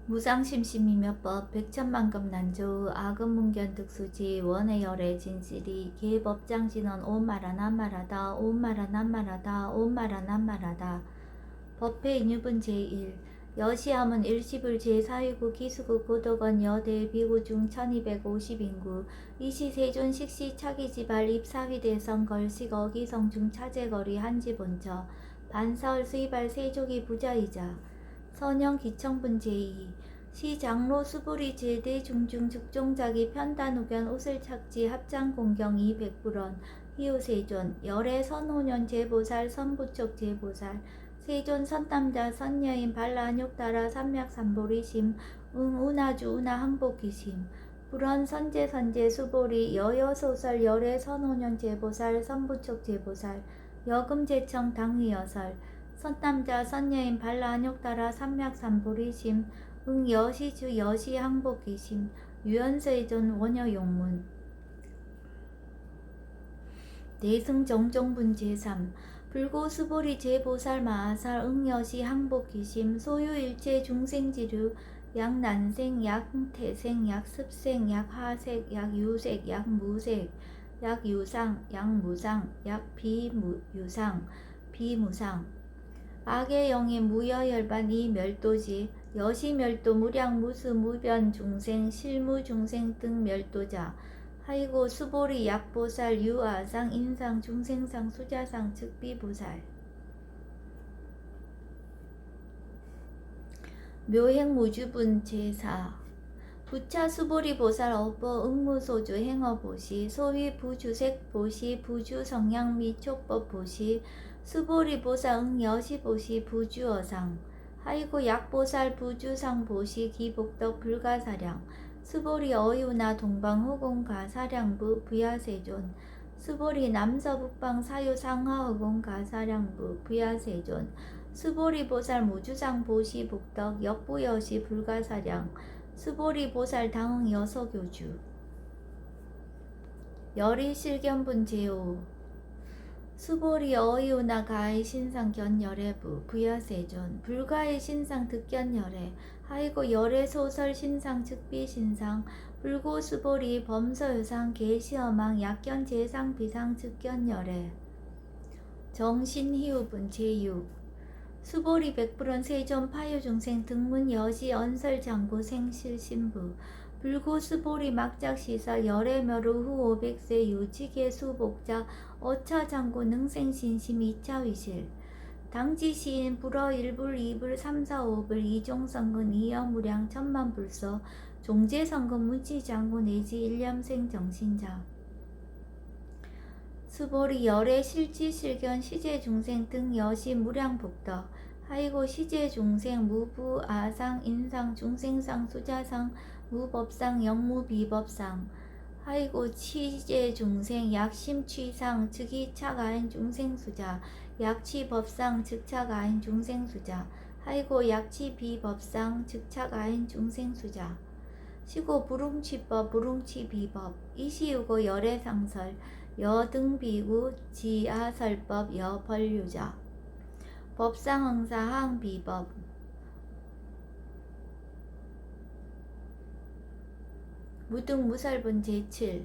무상심심이며법 백천만급 난조의 아금문견 득수지 원의 열의 진실이 계법장진언 오마라 난말하다 오마라 난말하다 오마라 난말하다. 법회 인유분 제1 여시함은 일시불 제4위구 기수구 고덕원 여대 비구중 1250인구 이시세존 식시 차기지발 입사휘대성 걸식 어기성중 차제거리 한지본처 반사월 수이발 세족이 부자이자 선영 기청분 제2 시장로 수부리 제대 중중 즉종자기 편단우견 옷을 착지 합장공경 200불원 희우세존 열애 선호년 제보살 선부촉 제보살 세존 선남자 선여인 발라안욕따라 삼맥삼보리심 응운하주 운하항복기심 불원 선제 수보리 여여소설 열애 선호년 제보살 선부촉 제보살 여금제청 당위여설 선남자 선여인 발라안욕따라 삼맥삼보리심 응여시주 여시항복기심 유연세존 원여용문 대승정종분 제3 불고수보리 제보살 마하살 응여시 항복기심 소유일체 중생지류 약난생 약태생 약습생 약하색 약유색 약무색 약유상 약무상 약비유상 비무상 악의 영의 무여열반 이 멸도지 여시멸도 무량 무수 무변 중생 실무 중생 등 멸도자 하이고 수보리 약보살 유아상 인상 중생상 수자상 즉비보살 묘행무주분 제4 부차 수보리 보살 어버 응무소주 행어보시 소위 부주색 보시 부주성향 미촉법 보시 수보리 보살 응여시보시 부주어상 하이고 약보살 부주상 보시 기복덕 불가사량 수보리 어유나 동방후공 가사량부 부야세존 수보리 남서북방 사유 상하후공 가사량부 부야세존 수보리 보살 무주상 보시 북덕 역부여시 불가사량 수보리 보살 당응 여서교주 열이 실견분 제5 수보리 어이우나 가의 신상 견열애부 부야세존 불가의 신상 득견열애 하이고 열애 소설 신상 즉비 신상 불고 수보리 범서유상 계시어망 약견 제상 비상 즉견열애 정신희우분 제6 수보리 백불원 세존 파유중생 등문 여시 언설장구 생실신부 불고 수보리 막작시사 열애멸우 후 500세 유지계 수복자 어차장구 능생신심 2차위실 당지시인 불어 1불 2불 3, 4, 5불 이종성근 이여무량 천만불서 종제성근 문치장구 내지 일념생 정신자 수보리 열애 실지실견 시제중생 등 여시 무량복덕 하이고 시제중생 무부 아상 인상 중생상 수자상 무법상 영무비법상 하이고 치제중생 약심취상 즉이차가인 중생수자 약취법상 즉차가인 중생수자 하이고 약취비법상 즉차가인 중생수자 시고 불웅취법 불웅취비법 이시우고 열애상설 여등비구 지하설법 여벌유자 법상응사 항비법 무등무설분 제7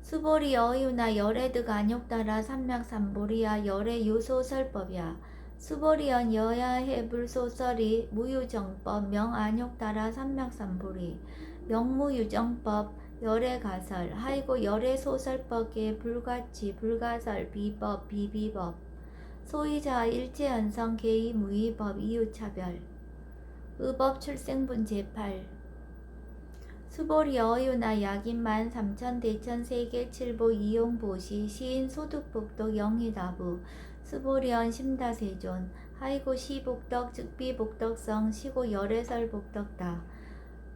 수보리 어유나 열애득 안욕따라 삼맥삼보리야 열애 유소설법이야 수보리연 여야해불소설이 무유정법 명안욕따라 삼맥삼보리 영무유정법 열애가설 하이고 열애소설법계 불가치 불가설 비법 비비법 소위자 일체연성 개의무의법 이유차별 의법 출생분 제8 수보리 어유나 약인만 삼천 대천 세계 칠보 이용보시 시인 소득복덕 영희다부 수보리언 심다세존 하이고 시복덕 즉비복덕성 시고 열애설복덕다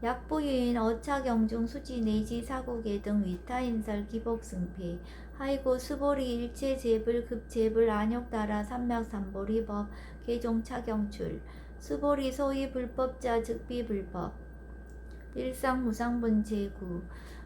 약부유인 어차경중 수지 내지 사고계 등 위타인설 기복승피 하이고 수보리 일체제불 급제불 안욕따라 삼맥삼보리법 개종차경출 수보리 소위 불법자 즉비불법 일상무상분 제9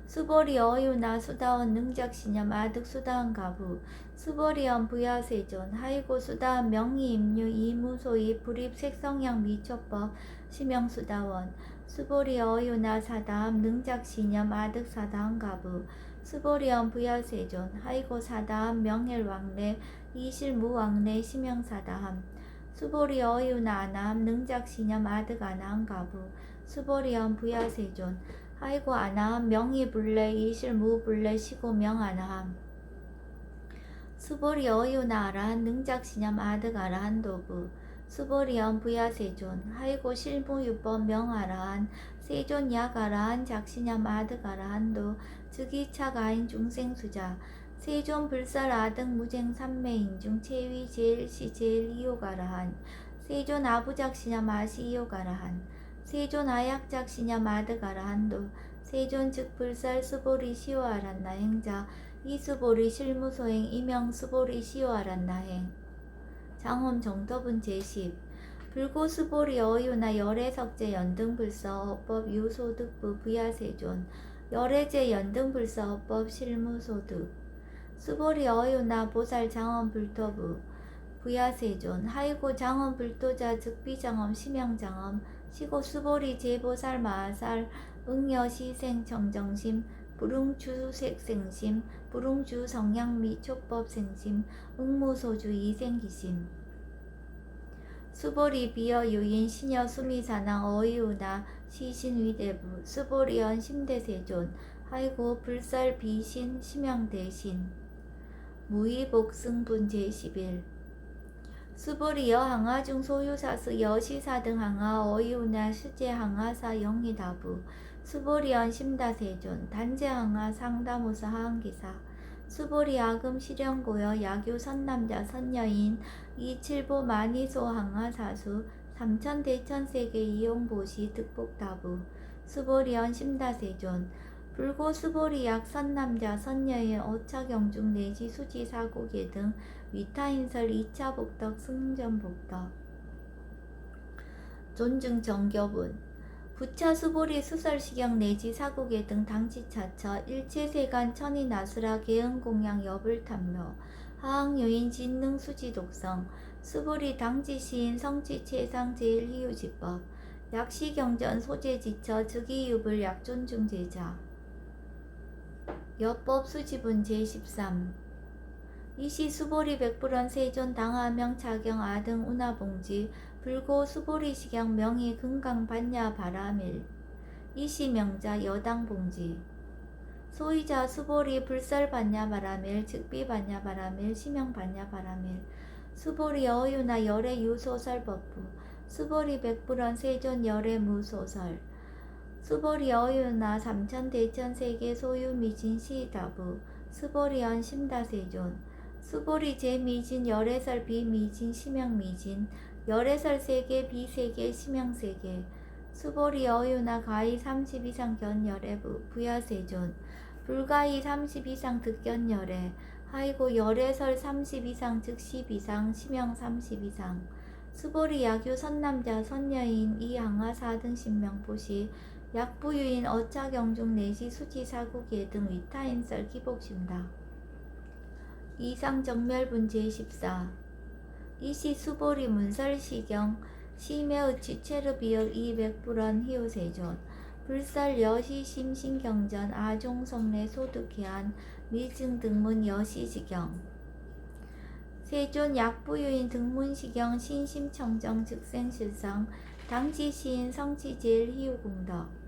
수보리 어유나 수다원 능작시념 아득 수다한 가부 수보리언 부야세존 하이고 수다한 명의 임류 이무소이 불입 색성향 미초법 시명수다원 수보리 어유나 사다함 능작시념 아득 사다한 가부 수보리언 부야세존 하이고 사다함 명일왕래 이실무왕래 시명사다함 수보리 어유나 아나함 능작시념 아득 아나한 가부 수보리언 부야세존 하이고 아나함 명의불래 이실무불래 시고명 아나함 수보리 어유나 아라한 능작시념 아득 아라한 도부 수보리언 부야세존 하이고 실무유법 명아라한 세존 약아라한 작시념 아득 아라한도 즉이차가인 중생수자 세존 불살 아득 무쟁 삼매인중 체위 제일시 제일이요가라한 세존 아부작시념 아시이요가라한 세존 아약작시념 아득 아라한도 세존 즉불살 수보리 시오아란나 행자 이수보리 실무소행 이명 수보리 시오아란나 행 장엄 정법은 제10 불고 수보리 어유나 열애석제 연등불서 어법 유소득부 부야세존 열애제 연등불서 어법 실무소득 수보리 어유나 보살 장엄 불토부 부야세존 하이고 장엄 불도자 즉비장엄 심양장엄 시고 수보리 제보살 마살 응여시생 정정심 불응주색생심 불응주 성향미 촉법생심 응무소주 이생기심 수보리 비어 유인 시녀 수미사나 어이우나 시신위대부 수보리언 심대세존 하이고 불살 비신 심양대신 무의복승분 제11 수보리 여항아중 소유사스 여시사등 항아 어이우나 시제항아사 영희다부 수보리언 심다세존 단제항아 상다무사 하항기사 수보리 아금 실현고여 야규 선남자 선여인 이칠보 마니소 항아 사수 삼천대천세계 이용보시 득복다부 수보리언 심다세존 불고 수보리 약 선남자 선여인 어차경중 내지 수지 사고계 등 위타인설 2차 복덕 승전복덕 존중 정교분 부차 수보리 수설시경 내지 사고계 등 당지차처 일체세간 천이 나수라 계응공양 여불탐묘 하항요인 진능 수지독성 수보리 당지시인 성지체상 제일희유지법 약시경전 소재지처 즉이유불 약존중제자 여법 수지분 제13 이시 수보리 백불원 세존 당하명 차경 아등 운하봉지 불고 수보리 시경 명의 금강 반야 바라밀 이시 명자 여당 봉지 소이자 수보리 불설 반야 바라밀 즉비 반야 바라밀 시명 반야 바라밀 수보리 어유나 열애 유소설 법부 수보리 백불원 세존 열애 무소설 수보리 어유나 삼천대천세계 소유 미진 시다부 수보리언 심다세존 수보리 제미진 열애설 비미진 시명미진 열애설 세계 비세계 시명세계 수보리 어유나 가히 30 이상 견열애 부야세존 불가히 30 이상 득견열애 하이고 열애설 30 이상 즉 10 이상 시명 30 이상 수보리 야규 선남자 선여인 이항아 4등 신명보시 약부유인 어차경중 내시 수지사구계 등 위타인설 기복심다. 이상정멸분 제14 이시 수보리 문설시경 시매의 지체르비역 이백불원 희우세존 불살 여시심신경전 아종성내 소득해안 미증 등문 여시지경 세존 약부유인 등문시경 신심청정 즉생실성 당지시인 성지제일 희우공덕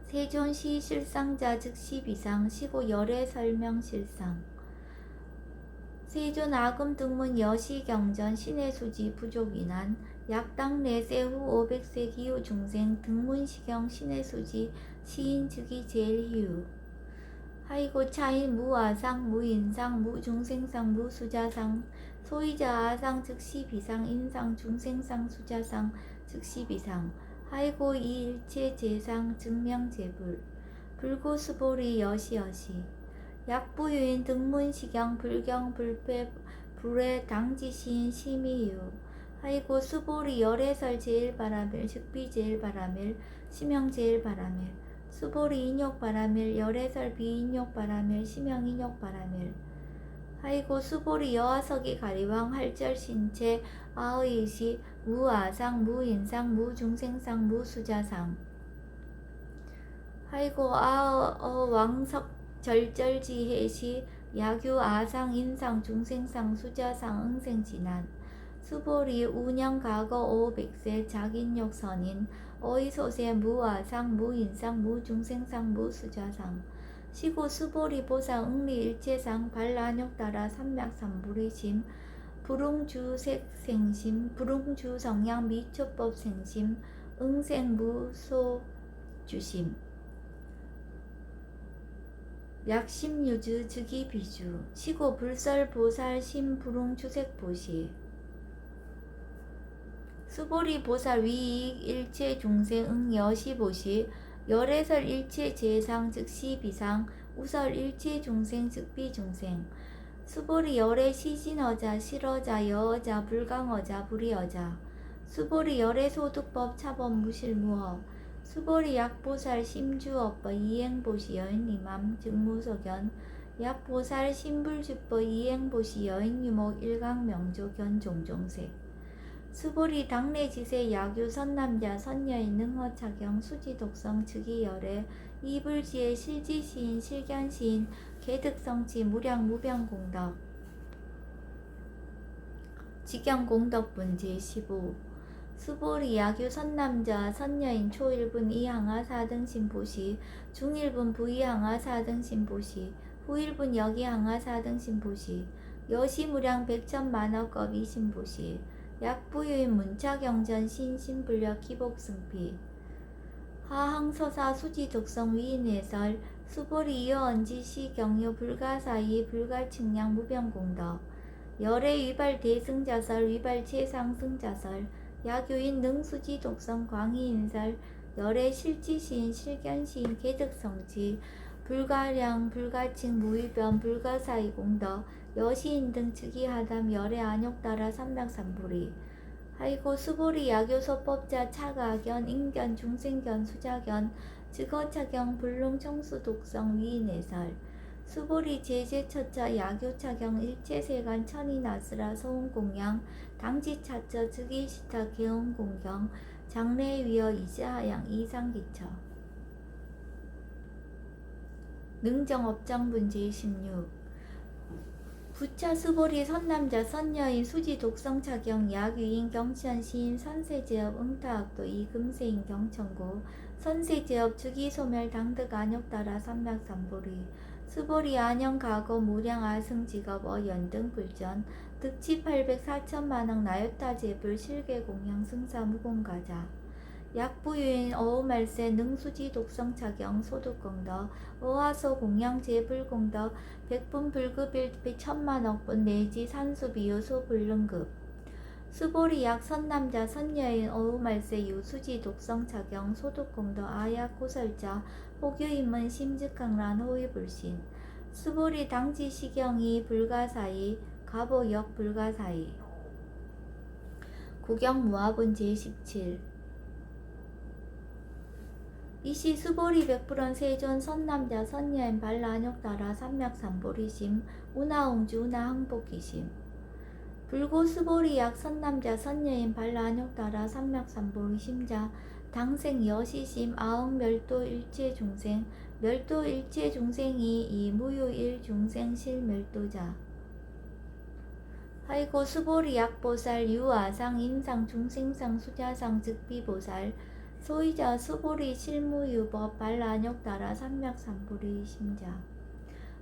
세존 시실상자 즉 12상 시고 열애 설명실상 세존 아금 등문 여시경전 신해수지 부족인한 약당 내세후 500세 기후 중생 등문시경 신해수지 시인 즉이 제일 희우 하이고 차인 무아상 무인상 무중생상 무수자상 소이자 아상 즉 12상 인상 중생상 수자상 즉 12상 하이고 이일체 제상 증명제불 불고수보리 여시여시 약부유인 등문시경 불경 불패 불의 당지시인 심의유 하이고 수보리 열애설 제일바라밀 즉비제일바라밀 시명제일바라밀 수보리 인욕바라밀 열애설 비인욕바라밀 심형인욕바라밀 하이고 수보리 여화석이 가리왕 활절신체 아의시 무아상 무인상 무중생상 무수자상 하이고 왕석 절절지해시 야규 아상 인상 중생상 수자상 응생진한 수보리 운영 과거 오백세 작인욕 선인 어이소세 무아상 무인상 무중생상 무수자상 시고 수보리 보사 응리 일체상 발란욕 따라 삼맥삼불의심 불웅주색생심 불웅주성양 미초법생심 응생무소주심 약심유주 즉이비주 시고 불설보살 심불웅주색보시 수보리 보살 위익 일체 중생 응 여시보시 열애설 일체 재상 즉시 비상 우설 일체 중생 즉비 중생 수보리 열애 시진어자 실어자 여어자 불강어자 불이어자 수보리 열애 소득법 차법 무실무업 수보리 약보살 심주업법 이행보시 여인이맘 즉무소견 약보살 심불주법 이행보시 여인유목 일강명조 견종종색 수보리 당내지세 야규 선남자 선여인 능허착용 수지독성 즉이열애 이불지의 실지시인 실견시인 개득성치 무량 무병공덕 직경공덕분 제15 수보리 야규 선남자 선여인 초1분 이항하 4등 신보시 중1분 부이항하 4등 신보시 후1분 여기항하 4등 신보시 여시무량 백천만억겁 이신보시 약부유인 문차경전 신신불력 기복승피 하항서사 수지독성 위인해설 수보리 이어언지시 경유 불가사이 불가측량 무병공덕 열애 위발 대승자설 위발 최상승자설 야교인 능수지독성 광희인설 열애 실지시인 실견시인 개득성치 불가량 불가칭 무위변 불가사이 공덕 여시인 등 즉이하담 열애 안욕 따라 삼맥삼불이 하이고 수보리 야교소법자 차가견 인견 중생견 수자견 즉어차경 불능청수 독성 위인해설 수보리 제제처자 야교차경 일체세간 천이나스라 소음공양 당지차처 즉이시타 개음공경 장래위어 이자하양 이상기처 능정업장분 제16 부차 수보리 선남자 선여인 수지 독성차경 야귀인 경천 시인 선세제업 응타학도 이금세인 경천고 선세제업 주기소멸 당득 안욕 따라 삼맥삼보리 수보리 안영 가거 무량 아승직업 어연등 불전 득치 800 4천만억 나요타 제불 실계 공양 승사 무공가자 약부유인 어우말세 능수지 독성차경 소득공덕 어화소 공양 제불공덕 백분 불급일 천만억분 내지 산수비유 소불능급 수보리 약 선남자 선여인 어우말세 유수지 독성차경 소득공덕 아약 고설자 호교인문 심즉강란 호위불신 수보리 당지시경이 불가사이 가보역 불가사이 구경무화분 제17 이시 수보리 백불원 세존 선남자 선여인 발란욕 따라 삼맥삼보리심 운하옹주 운하항복기심 불고 수보리 약 선남자 선여인 발란욕 따라 삼맥삼보리심자 당생 여시심 아흥 멸도 일체 중생 멸도 일체 중생이 이 무유 일 중생 실멸도자 하이고 수보리 약보살 유아상 인상 중생상 수자상 즉비보살 소이자 수보리 실무유법 발란욕 따라 삼맥삼보리 심자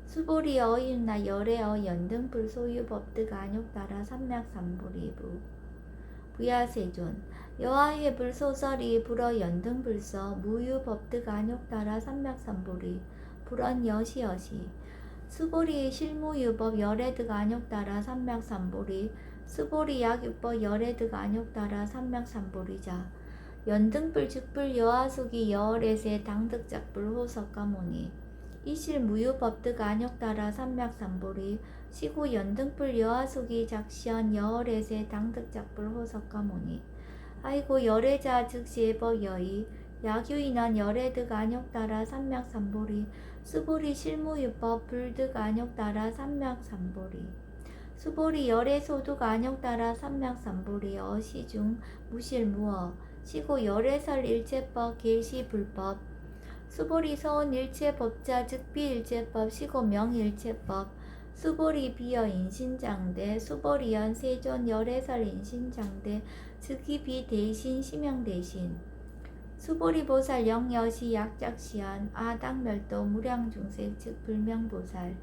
수보리 어윤나 열애어 연등불 소유법득 안욕 따라 삼맥삼보리부 부야세존 여하해불 소설이 불어 연등불서 무유법득 안욕 따라 삼맥삼보리 불언 여시여시 수보리 실무유법 열애득 안욕 따라 삼맥삼보리 수보리 약유법 열애득 안욕 따라 삼맥삼보리자 연등불 즉불 여하숙이 여월에세 당득작불 호석가모니 이실 무유법득 안욕 따라 삼맥삼보리 시고 연등불 여하숙이 작시연 여월에세 당득작불 호석가모니 아이고 열애자 즉시해법 여의 야규인한 열애득 안욕따라 삼맥삼보리 수보리 실무유법 불득 안욕따라 삼맥삼보리 수보리 열애소득 안욕따라 삼맥삼보리 어시중 무실무어 시고 열애설 일체법 계시불법 수보리 서원 일체법자 즉비일체법 시고 명일체법 수보리 비여 인신장대 수보리연 세존 열애설 인신장대 즉이 비대신 심형대신 수보리보살 영여시 약작시한 아당멸도 무량중생 즉 불명보살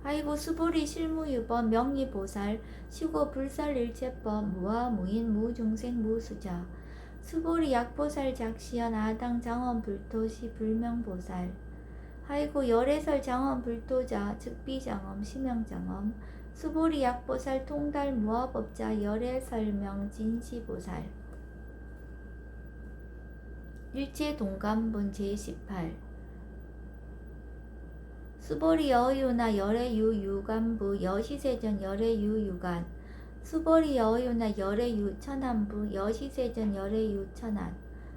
아이고 수보리 실무유법 명리보살 시고 불설일체법 무아무인 무중생 무수자 수보리 약보살 작시연 아당 장원 불토시 불명보살 아이고 열애설 장원 불토자 즉비장엄 심형장엄 수보리 약보살 통달 무아법자 열애설명 진시보살 일체동감분 제18 수보리 여의유나 열애유 유간부 여시세전 열애유 유간 수보리 여의유나 열애유 천안부 여시세전 열애유 천안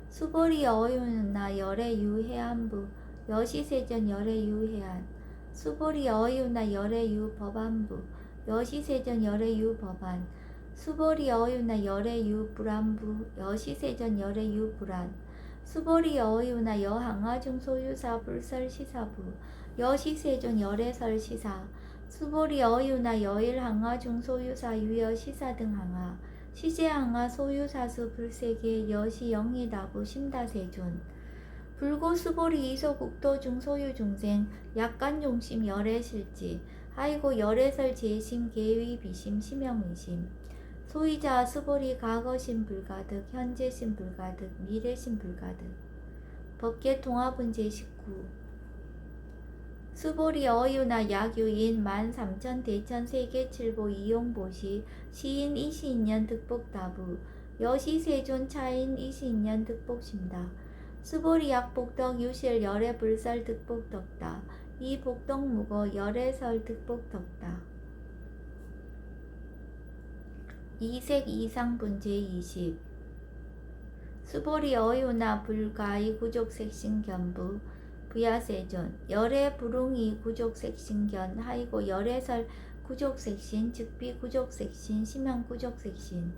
수보리 여의유나 열애유 해안부 여시세전 열애유 해안 수보리 여의유나 열애유 법안부 여시세전 열애유 법안 수보리 여의유나 열애유 불안부 여시세전 열애유 불안 수보리 여의유나 여항아중 소유사 불설시사부 여시세존 열애설 시사 수보리 여의유나 여일항아중 소유사 유여시사 등 항아 시제항아 소유사수 불세계 여시 영리다부 심다세존 불고 수보리 이소국도중 소유중생 약간종심 열애실지 아이고 열애설 제심 계위 비심 심형의심 소이자 수보리 과거심 불가득 현재심 불가득 미래심 불가득 법계 통합은 제19 수보리 어유나 약유인 13,000 대천 세계칠보 이용보시 시인 이시인년 득복다부 여시세존 차인 이시인년 득복심다 수보리 약복덕 유실 열애 불설 득복덕다 이 복덕무거 열애설 득복덕다 이색 이상분 제20 수보리 어유나 불가이 구족색신견부 부야세존 열애 불웅이 구족색신견 하이고 열애설 구족색신 즉비 구족색신 심형 구족색신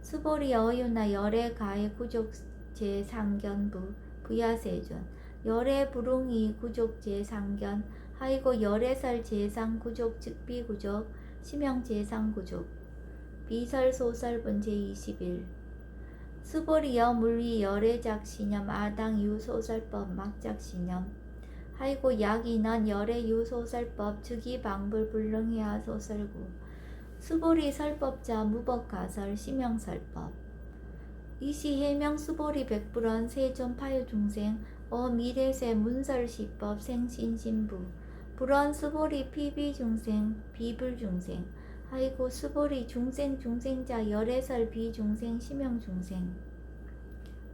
수보리 어유나 열애 가이 구족제상견부 부야세존 열애 불웅이 구족제상견 하이고 열애설 제상 구족 즉비 구족 심형 제상 구족 비설 소설분 제21 수보리여 물위 열애작시념 아당 유소설법 막작시념 하이고 약인원 열애유소설법 즉이방불 불능해하 소설구 수보리 설법자 무법가설 심형설법 이시 해명 수보리 백불원 세존 파유중생 미래세 문설시법 생신신부 불원 수보리 피비중생 비불중생 아이고 수보리 중생자 열애설 비중생 심형중생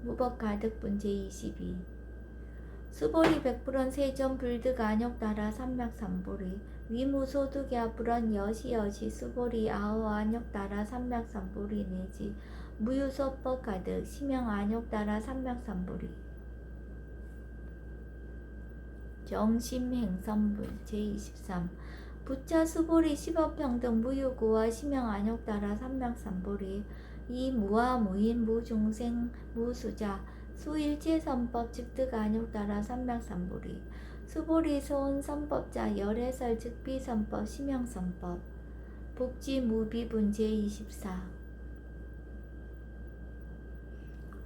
무법가득분 제22 수보리 백불원 세전 불득 안욕따라 삼맥삼보리 위무소득야 불원 여시 수보리 아호 안욕따라 삼맥삼보리 내지 무유소법 가득 심형 안욕따라 삼맥삼보리 정심행선분 제23 부차 수보리 시법평등 무유구와 심형 안욕따라 삼맥삼보리 이 무아 무인 무중생 무수자 수일체선법 즉득 안욕따라 삼맥삼보리 수보리 소원선법자 열애설 즉비선법 심형선법 복지무비분 제24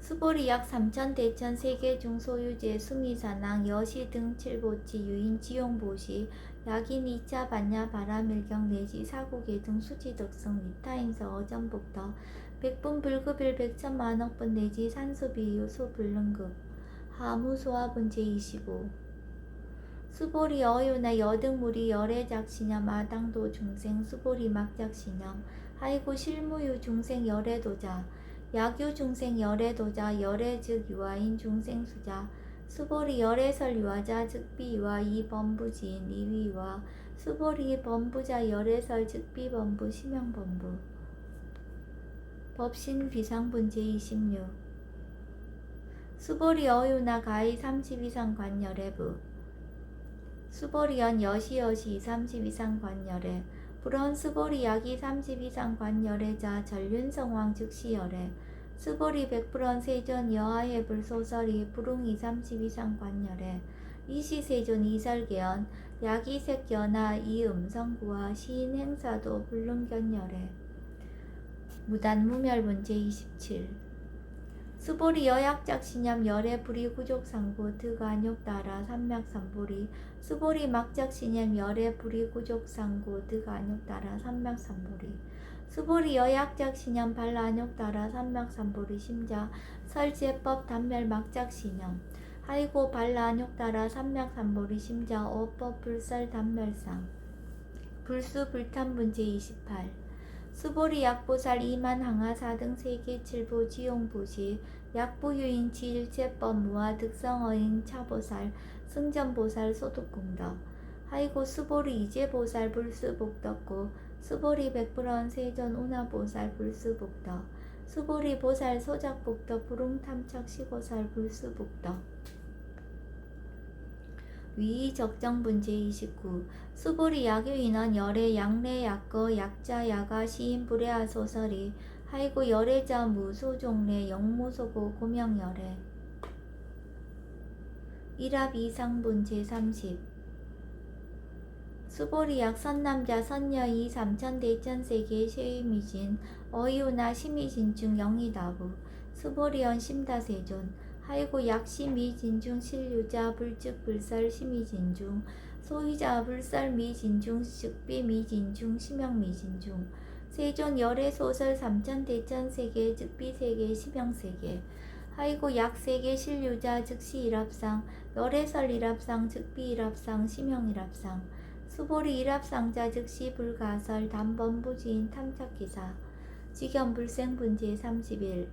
수보리 약 3,000 대천 세계중 소유제 수미사낭 여시 등 칠보치 유인 지용보시 약인 2차 반야 바라밀경 내지 사국의 등 수지덕성 위타인서 어전복더 백분 불급일 백천만억분 내지 산수비유 소불능급 하무소화분 제25 수보리 어유나 여등무리 열애작시념 아당도 중생 수보리 막작시념 하이고 실무유 중생 열애도자 약유 중생 열애도자 열애 즉 유아인 중생수자 수보리 열애설 유아자 즉비 유아 이범부지인 이위유아 수보리 범부자 열애설 즉비 범부 심형 범부 법신 비상분 제26 수보리 어유나 가히 30 이상 관열해부 수보리연 여시여시 30 이상 관열해 불언 수보리 약이 30 이상 관열해자 전륜성왕 즉시열해 수보리 백불언 세존 여하의 불소설이 불웅이 30 이상 관열해 이시세존 이설계연 약이색연하 이음성구와 시인 행사도 불능견열해 무단무멸문 제27 수보리 여약작 신념 열애 불이 구족상고 득안욕따라 삼맥삼보리 수보리 막작 신념 열애 불이 구족상고 득안욕따라 삼맥삼보리 수보리 여약작 신념 발라안욕따라 삼맥삼보리 심자 설제법 단멸 막작 신념 하이고 발라안욕따라 삼맥삼보리 심자 어법 불설 단멸상 불수 불탄문 제28 수보리 약보살 이만 항하 4등 세계 7보 지용보시 약보유인 지일체법 무아 득성어인 차보살 승전보살 소득공덕 하이고 수보리 이제보살 불수복덕고 수보리 백불언 세존 운하보살 불수복덕 수보리 보살 소작복덕 불웅탐착 시고살 불수복덕 위 적정분 제29 수보리 약유인원 열애 약내 약거 약자 야가 시인 불애하 소설이 하이고 열애자 무소종래 영무소고 고명열애 일합 이상분 제30 수보리 약 선남자 선여이 삼천대천세계 쉐이미진 어이우나 시미진중 영이다부 수보리언 심다세존 하이고 약시미진중 실유자 불즉 불설 시미진중 소유자 불설 미진중 즉비 미진중 심형 미진중 세존 열애 소설 삼천대천세계 즉비세계 심형세계 하이고 약세계 실유자 즉시 일합상 열애설 일합상 즉비 일합상 심형 일합상 수보리 일합상자 즉시 불가설 단번부지인 탐착기사 직연불생분제 31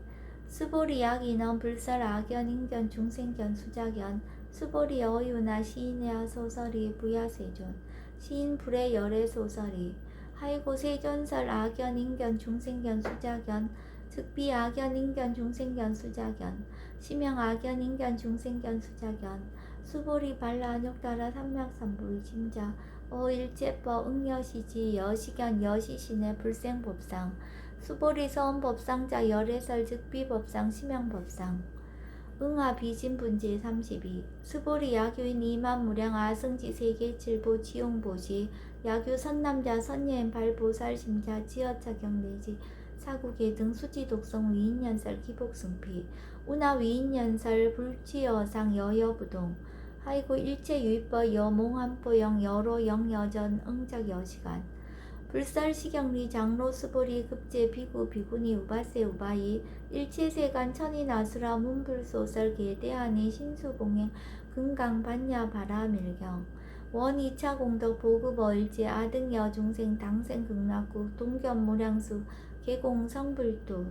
수보리 약인원 불설 악연 인견 중생견 수작연 수보리 어유나 시인의 소설이 부야세존 시인 불의 열애 소설이 하이고 세존설 악연 인견 중생견 수작연 즉비 악연 인견 중생견 수작연 심형 악연 인견 중생견 수작연 수보리 발라안욕따라 삼맥삼보리 심자 어일제법 응여시지 여시견 여시신의 불생법상 수보리 서원법상자 열애설 즉비법상 심형법상 응하 비진분제 32 수보리 약유인 이만무량 아승지 세계 7보 지용보시 약유 선남자 선여인 발보살 심자 지어차경 내지 사국의 등 수지독성 위인연설 기복승피 운하 위인연설 불치여상 여여부동 하이고 일체유입법 여몽한보영 여로 영여전 응작 여시간 불설시경리 장로 수보리 급제 비구 비구니 우바세 우바이 일체세간 천인아수라 문불소설 계대하니 신수공행 금강 반야 바라밀경 원 2차 공덕 보급 어일제 아등 여중생 당생 극락국 동견 무량수 개공 성불도